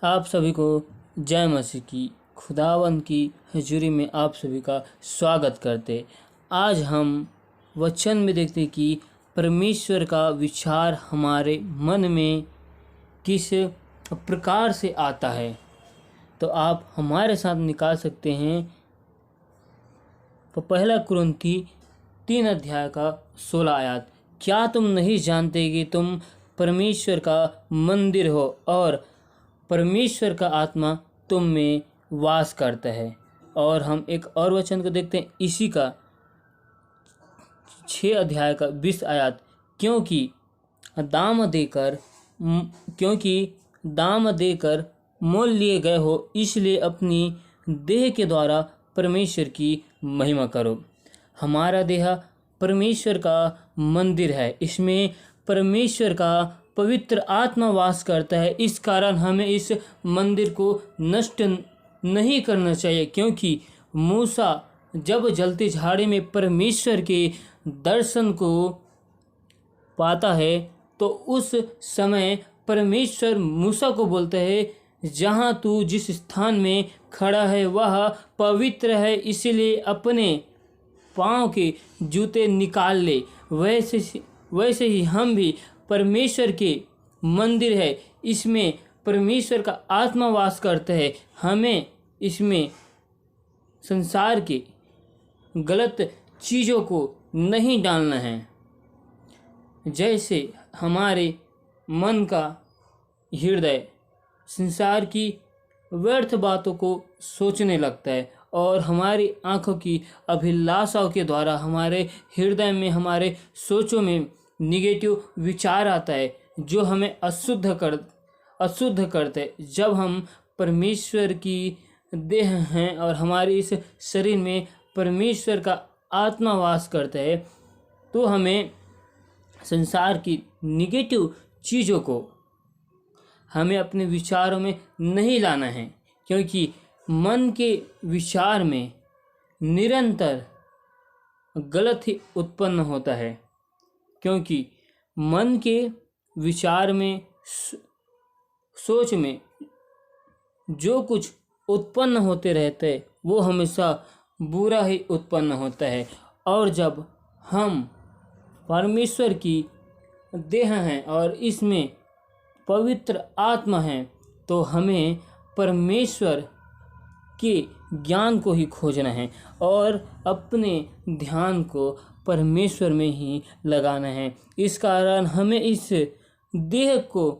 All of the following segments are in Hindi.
आप सभी को जय मसीह की। खुदावंद की हजूरी में आप सभी का स्वागत करते। आज हम वचन में देखते कि परमेश्वर का विचार हमारे मन में किस प्रकार से आता है। तो आप हमारे साथ निकाल सकते हैं पहला कुरिन्थी 3 अध्याय का 16 आयत। क्या तुम नहीं जानते कि तुम परमेश्वर का मंदिर हो और परमेश्वर का आत्मा तुम में वास करता है। और हम एक और वचन को देखते हैं इसी का 6 अध्याय का 20 आयत। क्योंकि दाम देकर मोल लिए गए हो, इसलिए अपनी देह के द्वारा परमेश्वर की महिमा करो। हमारा देह परमेश्वर का मंदिर है, इसमें परमेश्वर का पवित्र आत्मा वास करता है। इस कारण हमें इस मंदिर को नष्ट नहीं करना चाहिए, क्योंकि मूसा जब जलते झाड़ी में परमेश्वर के दर्शन को पाता है तो उस समय परमेश्वर मूसा को बोलता है, जहाँ तू जिस स्थान में खड़ा है वह पवित्र है, इसलिए अपने पाँव के जूते निकाल ले। वैसे ही हम भी परमेश्वर के मंदिर है, इसमें परमेश्वर का आत्मा वास करता है। हमें इसमें संसार के गलत चीज़ों को नहीं डालना है। जैसे हमारे मन का हृदय संसार की व्यर्थ बातों को सोचने लगता है और हमारी आँखों की अभिलाषाओं के द्वारा हमारे हृदय में, हमारे सोचों में निगेटिव विचार आता है, जो हमें अशुद्ध करते। जब हम परमेश्वर की देह हैं और हमारे इस शरीर में परमेश्वर का आत्मा वास करता है, तो हमें संसार की निगेटिव चीज़ों को हमें अपने विचारों में नहीं लाना है, क्योंकि मन के विचार में निरंतर गलत ही उत्पन्न होता है। क्योंकि मन के विचार में, सोच में जो कुछ उत्पन्न होते रहते वो हमेशा बुरा ही उत्पन्न होता है। और जब हम परमेश्वर की देह हैं और इसमें पवित्र आत्मा है, तो हमें परमेश्वर के ज्ञान को ही खोजना है और अपने ध्यान को परमेश्वर में ही लगाना है। इस कारण हमें इस देह को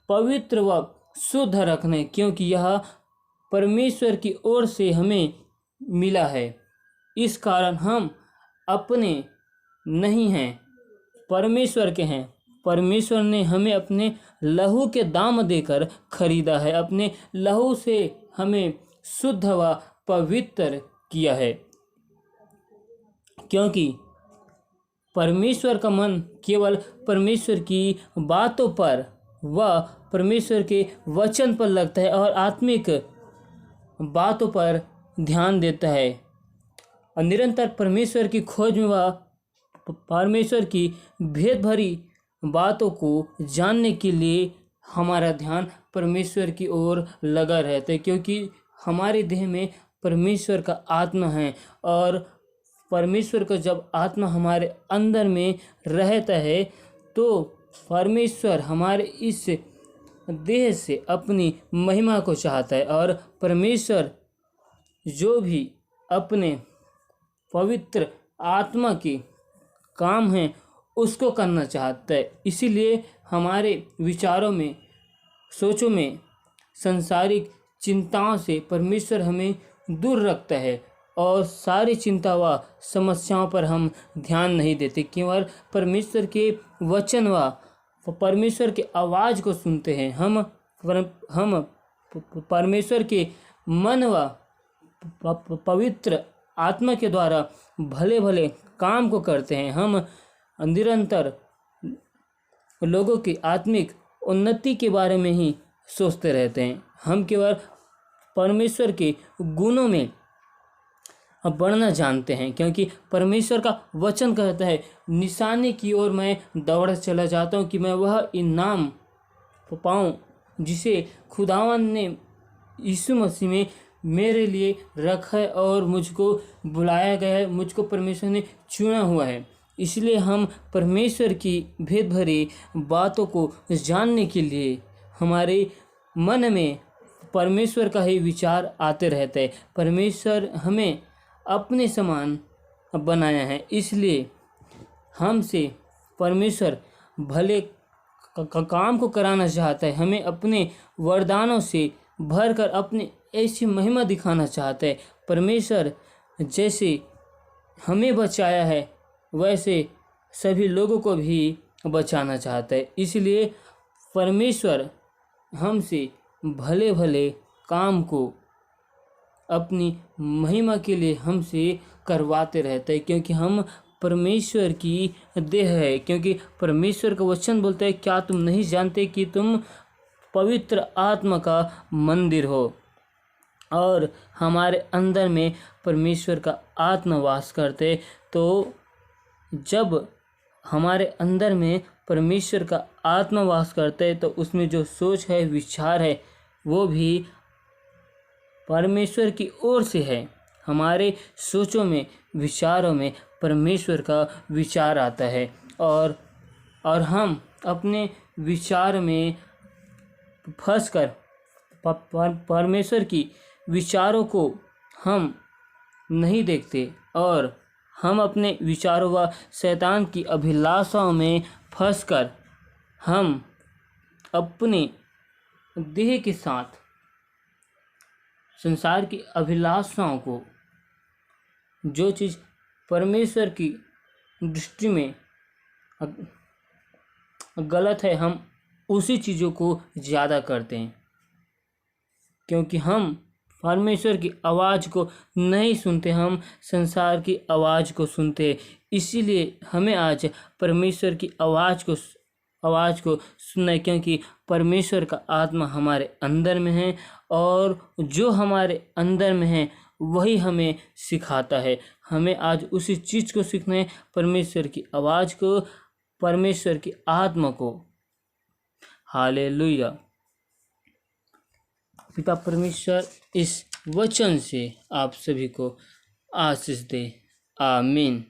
पवित्र व शुद्ध रखना है, क्योंकि यह परमेश्वर की ओर से हमें मिला है। इस कारण हम अपने नहीं हैं, परमेश्वर के हैं। परमेश्वर ने हमें अपने लहू के दाम देकर खरीदा है, अपने लहू से हमें शुद्ध व पवित्र किया है। क्योंकि परमेश्वर का मन केवल परमेश्वर की बातों पर व परमेश्वर के वचन पर लगता है और आत्मिक बातों पर ध्यान देता है। और निरंतर परमेश्वर की खोज में वह परमेश्वर की भेद भरी बातों को जानने के लिए हमारा ध्यान परमेश्वर की ओर लगा रहता है। क्योंकि हमारे देह में परमेश्वर का आत्मा है और परमेश्वर का जब आत्मा हमारे अंदर में रहता है, तो परमेश्वर हमारे इस देह से अपनी महिमा को चाहता है। और परमेश्वर जो भी अपने पवित्र आत्मा के काम हैं उसको करना चाहता है। इसीलिए हमारे विचारों में, सोचों में सांसारिक चिंताओं से परमेश्वर हमें दूर रखता है और सारी चिंता व समस्याओं पर हम ध्यान नहीं देते, केवल परमेश्वर के वचन व परमेश्वर के आवाज़ को सुनते हैं। हम परमेश्वर के मन व पवित्र आत्मा के द्वारा भले भले काम को करते हैं। हम निरंतर लोगों की आत्मिक उन्नति के बारे में ही सोचते रहते हैं। हम केवल परमेश्वर के गुणों में बढ़ना जानते हैं, क्योंकि परमेश्वर का वचन कहता है, निशाने की ओर मैं दौड़ चला जाता हूँ कि मैं वह इनाम पाऊँ जिसे खुदावंद ने यीशु मसीह में मेरे लिए रखा है और मुझको बुलाया गया है, मुझको परमेश्वर ने चुना हुआ है। इसलिए हम परमेश्वर की भेद भरी बातों को जानने के लिए हमारे मन में परमेश्वर का ही विचार आते रहते हैं। परमेश्वर हमें अपने समान बनाया है, इसलिए हमसे परमेश्वर भले काम को कराना चाहता है। हमें अपने वरदानों से भरकर अपनी ऐसी महिमा दिखाना चाहता है। परमेश्वर जैसे हमें बचाया है वैसे सभी लोगों को भी बचाना चाहता है। इसलिए परमेश्वर हमसे भले भले काम को अपनी महिमा के लिए हमसे करवाते रहते हैं, क्योंकि हम परमेश्वर की देह है। क्योंकि परमेश्वर का वचन बोलता है, क्या तुम नहीं जानते कि तुम पवित्र आत्मा का मंदिर हो और हमारे अंदर में परमेश्वर का आत्मा वास करते। तो जब हमारे अंदर में परमेश्वर का आत्मा वास करता है तो उसमें जो सोच है, विचार है, वो भी परमेश्वर की ओर से है। हमारे सोचों में, विचारों में परमेश्वर का विचार आता है और हम अपने विचार में फंसकर परमेश्वर की विचारों को हम नहीं देखते और हम अपने विचारों व शैतान की अभिलाषाओं में फंसकर हम अपने देह के साथ संसार की अभिलाषाओं को, जो चीज़ परमेश्वर की दृष्टि में गलत है, हम उसी चीज़ों को ज़्यादा करते हैं। क्योंकि हम परमेश्वर की आवाज़ को नहीं सुनते, हम संसार की आवाज़ को सुनते हैं। इसीलिए हमें आज परमेश्वर की आवाज़ को सुनना है, क्योंकि परमेश्वर का आत्मा हमारे अंदर में है और जो हमारे अंदर में है वही हमें सिखाता है। हमें आज उसी चीज़ को सीखना है, परमेश्वर की आवाज़ को, परमेश्वर की आत्मा को। हालेलुया। पिता परमेश्वर इस वचन से आप सभी को आशीष दे। आमीन।